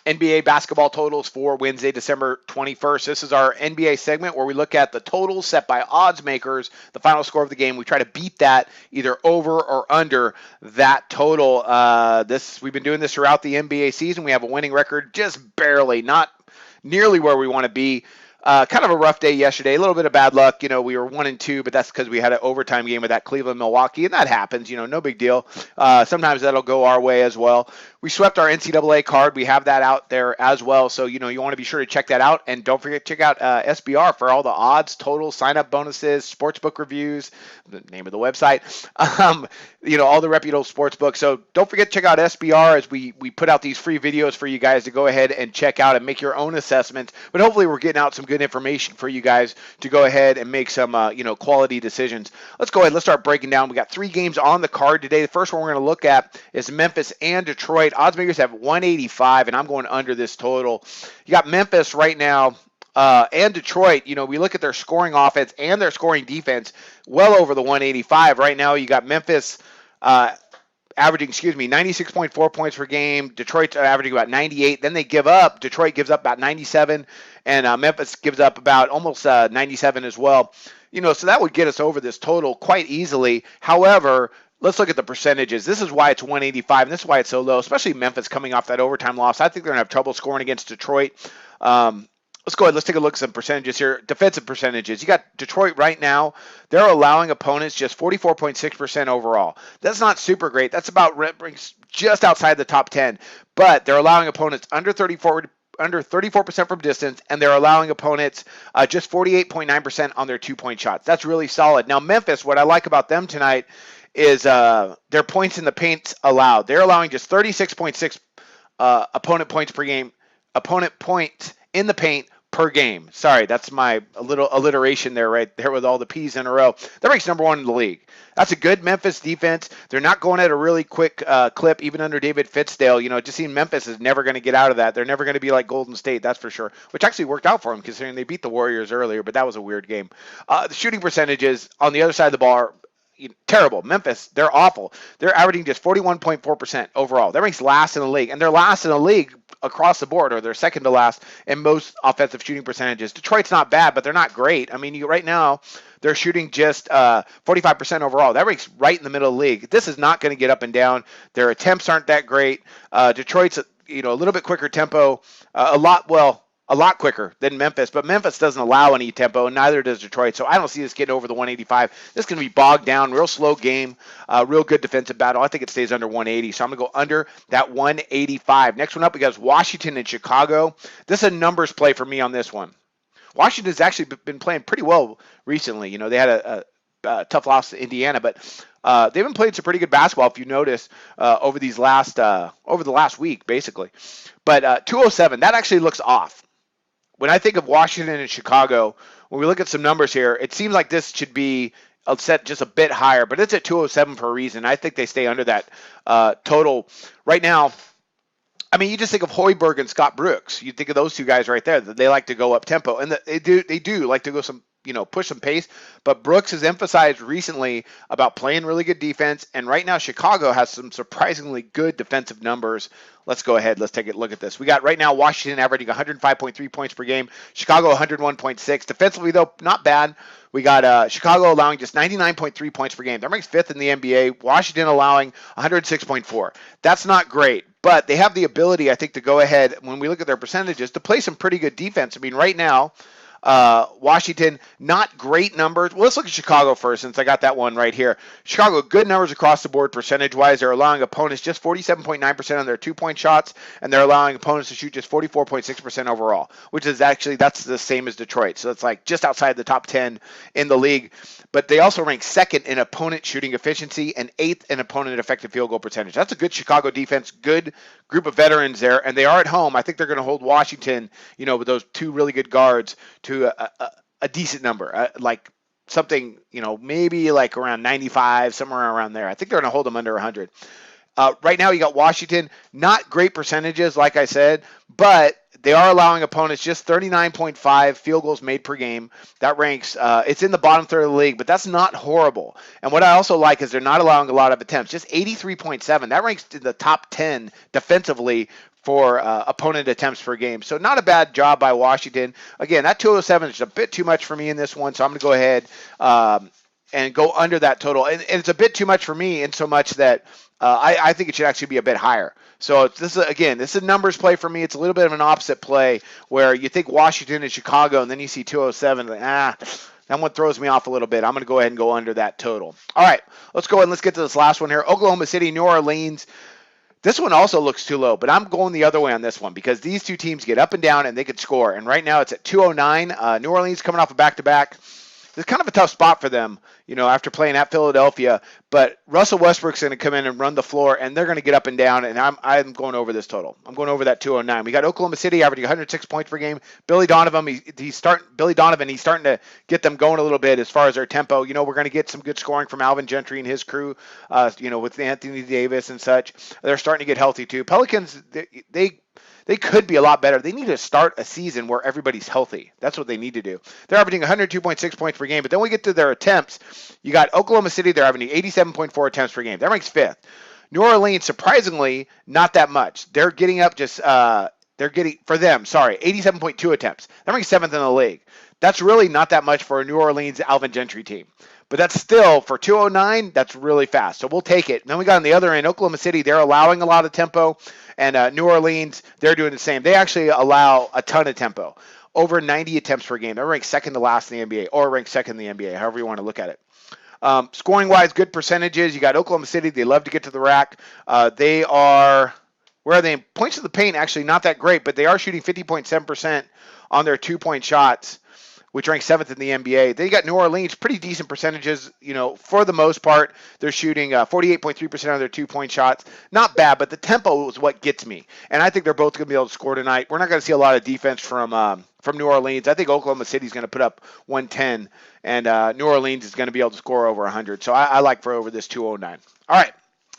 NBA basketball totals for Wednesday, December 21st. This is our NBA segment where we look at the totals set by odds makers, the final score of the game. We try to beat that either over or under that total. We've been doing this throughout the NBA season. We have a winning record, just barely, not nearly where we want to be. Kind of a rough day yesterday. A little bit of bad luck. We were 1-2, but that's because we had an overtime game with that Cleveland-Milwaukee, and that happens. No big deal. Sometimes that'll go our way as well. We swept our NCAA card. We have that out there as well. So, you want to be sure to check that out. And don't forget to check out SBR for all the odds, totals, sign-up bonuses, sportsbook reviews, the name of the website, all the reputable sportsbooks. So don't forget to check out SBR as we put out these free videos for you guys to go ahead and check out and make your own assessments. But hopefully we're getting out some good information for you guys to go ahead and make some, quality decisions. Let's go ahead. Let's start breaking down. We got 3 games on the card today. The first one we're going to look at is Memphis and Detroit. Odds makers have 185, and I'm going under this total. You got Memphis right now and Detroit. We look at their scoring offense and their scoring defense well over the 185. Right now, you got Memphis averaging, 96.4 points per game. Detroit's averaging about 98. Then they give up. Detroit gives up about 97, and Memphis gives up about almost 97 as well. So that would get us over this total quite easily. However, let's look at the percentages. This is why it's 185, and this is why it's so low, especially Memphis coming off that overtime loss. I think they're going to have trouble scoring against Detroit. Let's go ahead. Let's take a look at some percentages here. Defensive percentages. You got Detroit right now. They're allowing opponents just 44.6% overall. That's not super great. That's about just outside the top 10. But they're allowing opponents under 34% from distance, and they're allowing opponents just 48.9% on their 2-point shots. That's really solid. Now, Memphis, what I like about them tonight is their points in the paint allowed. They're allowing just 36.6 opponent points per game, opponent points in the paint per game. Sorry, that's my little alliteration there, right there with all the P's in a row. That ranks number 1 in the league. That's a good Memphis defense. They're not going at a really quick clip, even under David Fitzdale. Just seeing Memphis is never going to get out of that. They're never going to be like Golden State, that's for sure, which actually worked out for them considering they beat the Warriors earlier, but that was a weird game. The shooting percentages on the other side of the ball are terrible. Memphis, they're awful. They're averaging just 41.4% overall. That ranks last in the league, and they're last in the league across the board, or they're second to last in most offensive shooting percentages. Detroit's not bad, but they're not great. I mean, right now, they're shooting just 45% overall. That ranks right in the middle of the league. This is not going to get up and down. Their attempts aren't that great. Detroit's, a little bit quicker tempo, a lot quicker than Memphis, but Memphis doesn't allow any tempo, and neither does Detroit. So I don't see this getting over the 185. This is going to be bogged down, real slow game, real good defensive battle. I think it stays under 180, so I'm going to go under that 185. Next one up, we got Washington and Chicago. This is a numbers play for me on this one. Washington's actually been playing pretty well recently. They had a tough loss to Indiana, but they've been playing some pretty good basketball, if you notice, over the last week, basically. But 207, that actually looks off. When I think of Washington and Chicago, when we look at some numbers here, it seems like this should be set just a bit higher, but it's at 207 for a reason. I think they stay under that total. Right now, I mean, you just think of Hoiberg and Scott Brooks. You think of those two guys right there. They like to go up tempo, and they do like to go push some pace. But Brooks has emphasized recently about playing really good defense, and right now Chicago has some surprisingly good defensive numbers. Let's go ahead. Let's take a look at this. We got right now Washington averaging 105.3 points per game, Chicago 101.6. Defensively, though, not bad. We got Chicago allowing just 99.3 points per game. That ranks 5th in the NBA. Washington allowing 106.4. That's not great, but they have the ability, I think, to go ahead, when we look at their percentages, to play some pretty good defense. I mean, right now, Washington, not great numbers. Well, let's look at Chicago first, since I got that one right here. Chicago, good numbers across the board percentage-wise. They're allowing opponents just 47.9% on their 2-point shots, and they're allowing opponents to shoot just 44.6% overall, which is actually, that's the same as Detroit. So it's like just outside the top 10 in the league. But they also rank 2nd in opponent shooting efficiency and 8th in opponent effective field goal percentage. That's a good Chicago defense, good group of veterans there, and they are at home. I think they're going to hold Washington, with those 2 really good guards, to a decent number, like something, maybe like around 95, somewhere around there. I think they're going to hold them under 100. Right now, you got Washington, not great percentages, like I said, but they are allowing opponents just 39.5 field goals made per game. That ranks, it's in the bottom third of the league, but that's not horrible. And what I also like is they're not allowing a lot of attempts, just 83.7. That ranks in the top 10 defensively for opponent attempts per game. So not a bad job by Washington. Again, that 207 is a bit too much for me in this one, so I'm going to go ahead and go under that total. And it's a bit too much for me in so much that I think it should actually be a bit higher. So this is a numbers play for me. It's a little bit of an opposite play where you think Washington and Chicago, and then you see 207, that one throws me off a little bit. I'm going to go ahead and go under that total. All right, let's go ahead and let's get to this last one here. Oklahoma City, New Orleans. This one also looks too low, but I'm going the other way on this one because these two teams get up and down and they could score. And right now it's at 209. New Orleans coming off a back-to-back. It's kind of a tough spot for them, after playing at Philadelphia. But Russell Westbrook's going to come in and run the floor, and they're going to get up and down. And I'm going over this total. I'm going over that 209. We got Oklahoma City averaging 106 points per game. Billy Donovan, he's starting to get them going a little bit as far as their tempo. We're going to get some good scoring from Alvin Gentry and his crew. With Anthony Davis and such. They're starting to get healthy too. Pelicans, they could be a lot better. They need to start a season where everybody's healthy. That's what they need to do. They're averaging 102.6 points per game, but then we get to their attempts. You got Oklahoma City, they're averaging 87.4 attempts per game. That ranks 5th. New Orleans, surprisingly, not that much. They're getting up 87.2 attempts. That ranks 7th in the league. That's really not that much for a New Orleans Alvin Gentry team. But that's still, for 209, that's really fast. So we'll take it. And then we got on the other end, Oklahoma City, they're allowing a lot of tempo. And New Orleans, they're doing the same. They actually allow a ton of tempo. Over 90 attempts per game. They're ranked second to last in the NBA, or ranked second in the NBA, however you want to look at it. Scoring-wise, good percentages. You got Oklahoma City. They love to get to the rack. They are, where are they? Points to the paint, actually not that great, but they are shooting 50.7% on their two-point shots, which ranks 7th in the NBA. They got New Orleans, pretty decent percentages, for the most part. They're shooting 48.3% of their two-point shots. Not bad, but the tempo is what gets me. And I think they're both going to be able to score tonight. We're not going to see a lot of defense from New Orleans. I think Oklahoma City is going to put up 110, and New Orleans is going to be able to score over 100. So I like for over this 209. All right.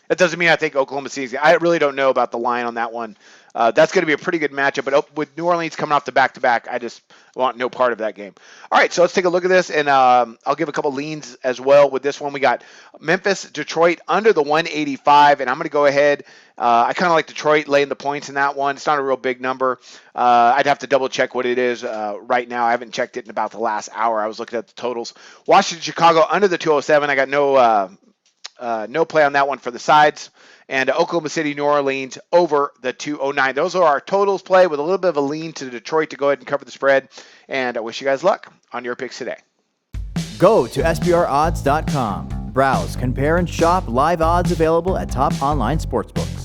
That doesn't mean I think Oklahoma City. I really don't know about the line on that one. That's going to be a pretty good matchup. But with New Orleans coming off the back-to-back, I just want no part of that game. All right, so let's take a look at this, and I'll give a couple leans as well with this one. We got Memphis, Detroit under the 185, and I'm going to go ahead. I kind of like Detroit laying the points in that one. It's not a real big number. I'd have to double-check what it is right now. I haven't checked it in about the last hour. I was looking at the totals. Washington, Chicago under the 207. I got no play on that one for the sides. And Oklahoma City, New Orleans over the 209. Those are our totals play with a little bit of a lean to Detroit to go ahead and cover the spread. And I wish you guys luck on your picks today. Go to SBRodds.com. Browse, compare, and shop live odds available at top online sportsbooks.